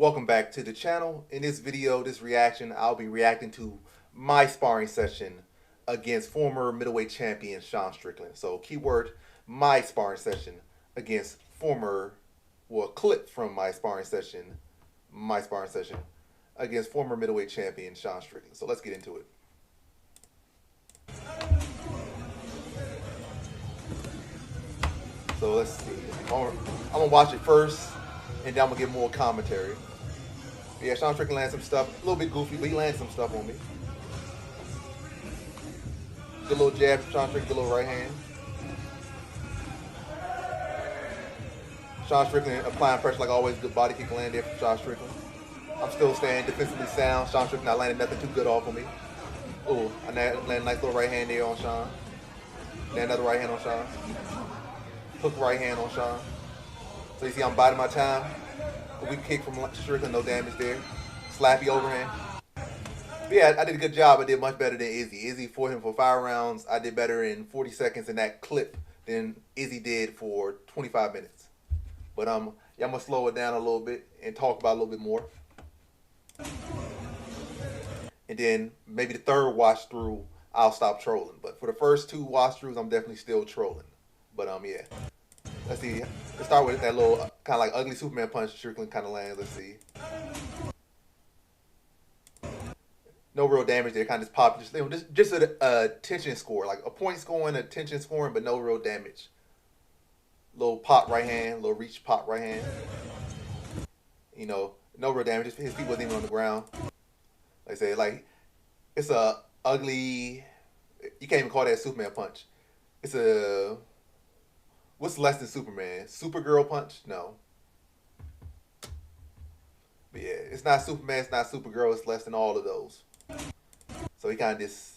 Welcome back to the channel. In this video, this reaction, I'll be reacting to my sparring session against former middleweight champion Sean Strickland. So keyword, my sparring session against clip from my sparring session against former middleweight champion Sean Strickland. So let's get into it. So let's see. I'm gonna watch it first, and then I'm gonna get more commentary. Yeah, Sean Strickland landed some stuff, a little bit goofy, but he landed some stuff on me. Good little jab from Sean Strickland, good little right hand. Sean Strickland applying pressure like always, good body kick land there from Sean Strickland. I'm still staying defensively sound. Sean Strickland not landing nothing too good off of me. Oh, I landed a nice little right hand there on Sean. Then another right hand on Sean. Hook right hand on Sean. So you see I'm biding my time. A weak kick from Strickland, no damage there. Slappy overhand. But yeah, I did a good job. I did much better than Izzy. Izzy fought him for 5 rounds. I did better in 40 seconds in that clip than Izzy did for 25 minutes. But yeah, I'm gonna slow it down a little bit and talk about it a little bit more. And then maybe the third watch through, I'll stop trolling. But for the first 2 watch throughs, I'm definitely still trolling. But yeah. Let's see. Let's start with that little kind of like ugly Superman punch Strickland kind of lands. Let's see. No real damage there. Kind of just pop. Just a tension score, like a point scoring, a tension scoring, but no real damage. Little pop right hand, little reach pop right hand. You know, no real damage. His feet wasn't even on the ground. Like I say, like it's a ugly. You can't even call that a Superman punch. It's a. What's less than Superman? Supergirl punch? No. But yeah, it's not Superman, it's not Supergirl, it's less than all of those. So he kind of just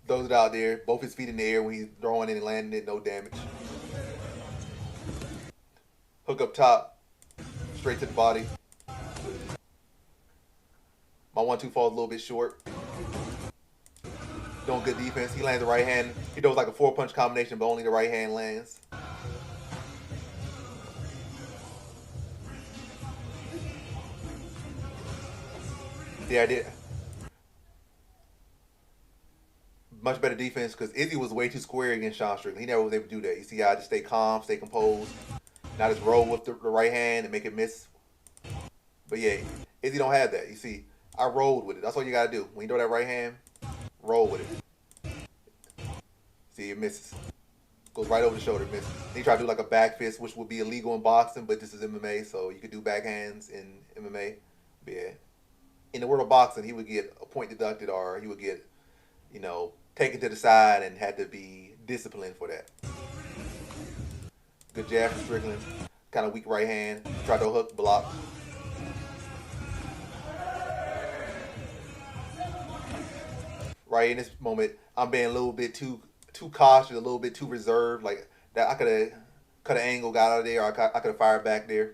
throws it out there, both his feet in the air when he's throwing it and landing it, no damage. Hook up top, straight to the body. My 1-2 falls a little bit short. Doing good defense. He lands the right hand. He does like a 4-punch combination, but only the right hand lands. Yeah, I did. Much better defense because Izzy was way too square against Sean Strickland. He never was able to do that. You see how I just stay calm, stay composed. Not just roll with the right hand and make it miss. But yeah, Izzy don't have that. You see, I rolled with it. That's all you got to do. When you throw that right hand, roll with it. See, it misses. Goes right over the shoulder, misses. Then you try to do like a back fist, which would be illegal in boxing, but this is MMA, so you could do backhands in MMA. But yeah. In the world of boxing, he would get a point deducted, or he would get, you know, taken to the side and had to be disciplined for that. Good jab from Strickland. Kind of weak right hand. Tried to hook, block. Right in this moment, I'm being a little bit too cautious, a little bit too reserved. Like that, I could have cut an angle, got out of there, or I could have fired back there.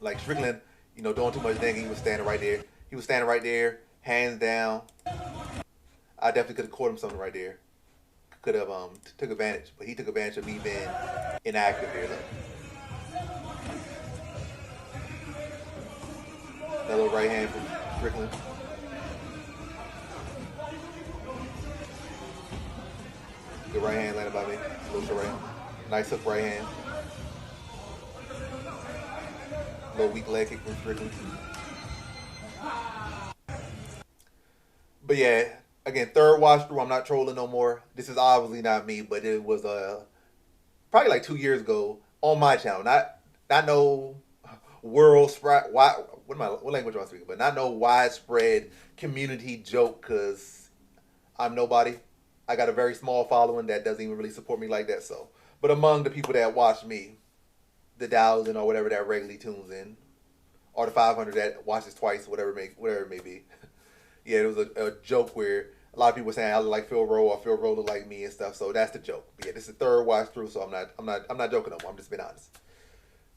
Like Strickland, you know, doing too much thinking. He was standing right there. He was standing right there, hands down. I definitely could have caught him something right there. Could have took advantage, but he took advantage of me being inactive there. Look. That little right hand from Strickland. Good right hand landed by me. Little short right hand. Nice hook right hand. Little weak leg kick from Strickland. But yeah, again, third watch through. I'm not trolling no more. This is obviously not me, but it was probably like 2 years ago on my channel. Not no world spread. What language am I speaking? But not no widespread community joke because I'm nobody. I got a very small following that doesn't even really support me like that. So, but among the people that watch me, the 1,000 or whatever that regularly tunes in, or the 500 that watches twice, whatever it may be. Yeah, it was a joke where a lot of people were saying I look like Phil Rowe or Phil Rowe look like me and stuff. So that's the joke. But yeah, this is the third watch through, so I'm not joking no more. I'm just being honest.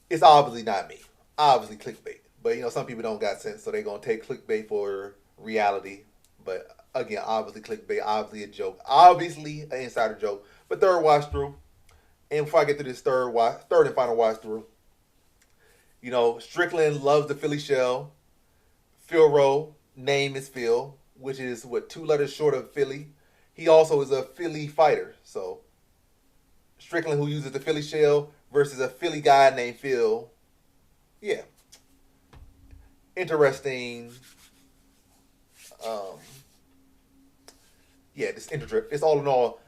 It's obviously not me. Obviously clickbait. But you know, some people don't got sense, so they're gonna take clickbait for reality. But again, obviously clickbait, obviously a joke, obviously an insider joke. But third watch through, and before I get to this third and final watch through, You know, Strickland loves the Philly shell. Phil Rowe, name is Phil, which is what 2 letters short of Philly. He also is a Philly fighter. So Strickland, who uses the Philly shell, versus a Philly guy named Phil. Yeah, interesting. Um, yeah, it's all in all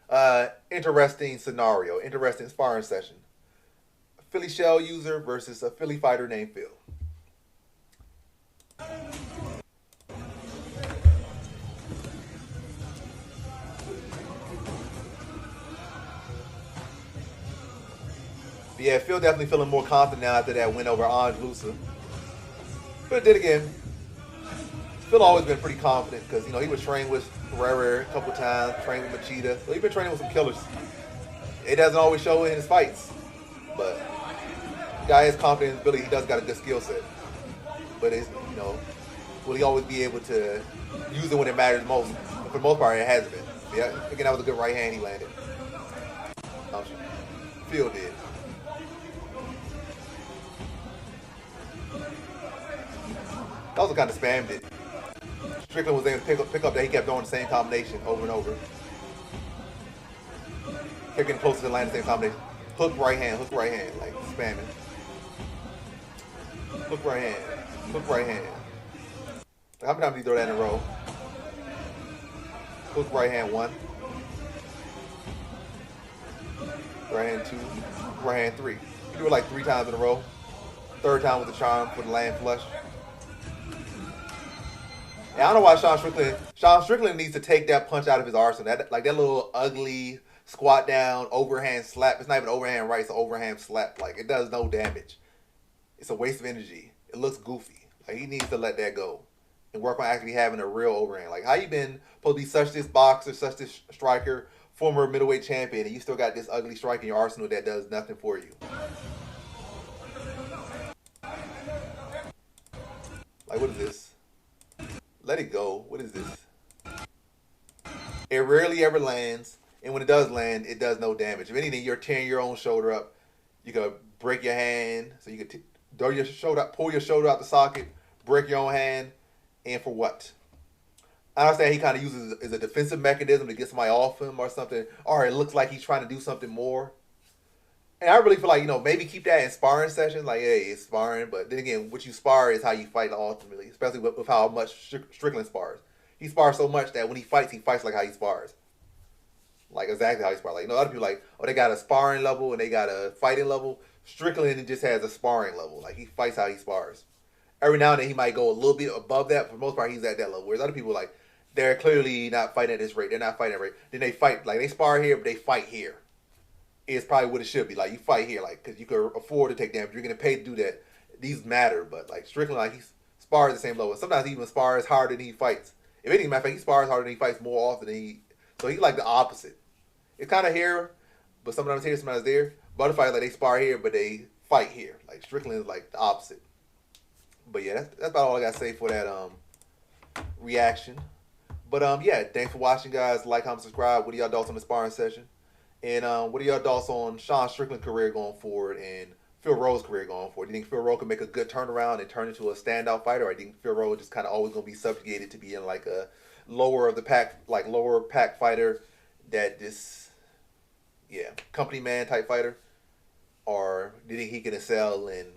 interesting scenario, interesting sparring session. A Philly shell user versus a Philly fighter named Phil. But yeah, Phil definitely feeling more confident now after that win over Ange Lusa. But then again, Phil always been pretty confident because he was trained with Herrera a couple times, trained with Machida, so he's been training with some killers. It doesn't always show in his fights, but the guy is confident in his ability. He does got a good skill set, but will he always be able to use it when it matters most? And for the most part, it hasn't been. Yeah, again, that was a good right hand he landed. Phil did. That also kind of spammed it. Strickland was able to pick up that he kept throwing the same combination over and over. Kept getting closer to land the same combination. Hook right hand, like spamming. Hook right hand, hook right hand. How many times did he throw that in a row? Hook right hand 1. Right hand 2. Right hand 3. He do it like 3 times in a row. Third time with the charm for the land flush. And I don't know why Sean Strickland needs to take that punch out of his arsenal. That little ugly squat down, overhand slap. It's not even overhand right, it's an overhand slap. Like, it does no damage. It's a waste of energy. It looks goofy. Like, he needs to let that go and work on actually having a real overhand. Like, how you been supposed to be such this boxer, such this striker, former middleweight champion, and you still got this ugly strike in your arsenal that does nothing for you? Like, what is this? Let it go. What is this? It rarely ever lands, and when it does land, it does no damage. If anything, you're tearing your own shoulder up. You could break your hand, so you could throw your shoulder, pull your shoulder out the socket, break your own hand, and for what? I understand he kind of uses it as a defensive mechanism to get somebody off him or something, or it looks like he's trying to do something more. And I really feel like, maybe keep that in sparring sessions. Like, hey, it's sparring. But then again, what you spar is how you fight ultimately, especially with how much Strickland spars. He spars so much that when he fights like how he spars. Like, exactly how he spars. Like, other people like, oh, they got a sparring level and they got a fighting level. Strickland just has a sparring level. Like, he fights how he spars. Every now and then he might go a little bit above that. But for the most part, he's at that level. Whereas other people, like, they're clearly not fighting at this rate. They're not fighting at that rate. Then they fight, like, they spar here, but they fight here. Is probably what it should be. Like, you fight here, like, because you can afford to take damage. You're getting paid to do that. These matter, but like Strickland, like, he spars at the same level. Sometimes he even spars harder than he fights. If anything, matter of fact, he spars harder than he fights more often than he. So he's like the opposite. It's kind of here, but sometimes here, sometimes there. Butterflies, like, they spar here, but they fight here. Like, Strickland is like the opposite. But yeah, that's about all I gotta say for that reaction. But yeah, thanks for watching, guys. Like, comment, subscribe. What are y'all thoughts on the sparring session? And what are your thoughts on Sean Strickland's career going forward and Phil Rowe's career going forward? Do you think Phil Rowe can make a good turnaround and turn into a standout fighter? Or do you think Phil Rowe is just kind of always going to be subjugated to being like a lower pack fighter that this, company man type fighter? Or do you think he can excel and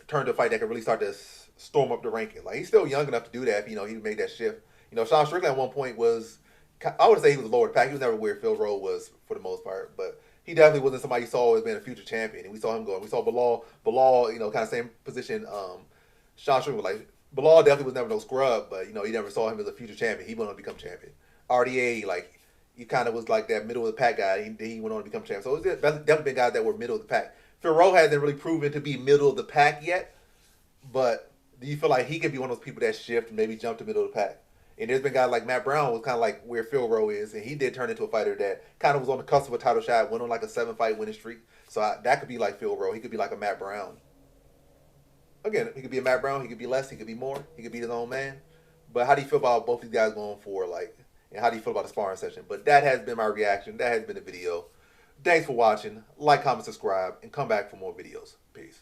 turn to a fight that can really start to storm up the ranking? Like, he's still young enough to do that if, he made that shift. Sean Strickland at one point was, I would say he was lower pack. He was never where Phil Rowe was for the most part, but he definitely wasn't somebody you saw as being a future champion. And we saw him going. We saw Bilal, kind of same position. Sean Strickland, like, Bilal definitely was never no scrub, but you never saw him as a future champion. He went on to become champion. RDA, like, he kind of was like that middle of the pack guy. He went on to become champion. So it's definitely been guys that were middle of the pack. Phil Rowe hasn't really proven to be middle of the pack yet, but do you feel like he could be one of those people that shift and maybe jump to middle of the pack? And there's been guys like Matt Brown was kind of like where Phil Rowe is, and he did turn into a fighter that kind of was on the cusp of a title shot, went on like a 7-fight winning streak. So that could be like Phil Rowe. He could be like a Matt Brown. Again, he could be a Matt Brown. He could be less. He could be more. He could be his own man. But how do you feel about both these guys going forward? Like, and how do you feel about the sparring session? But that has been my reaction. That has been the video. Thanks for watching. Like, comment, subscribe, and come back for more videos. Peace.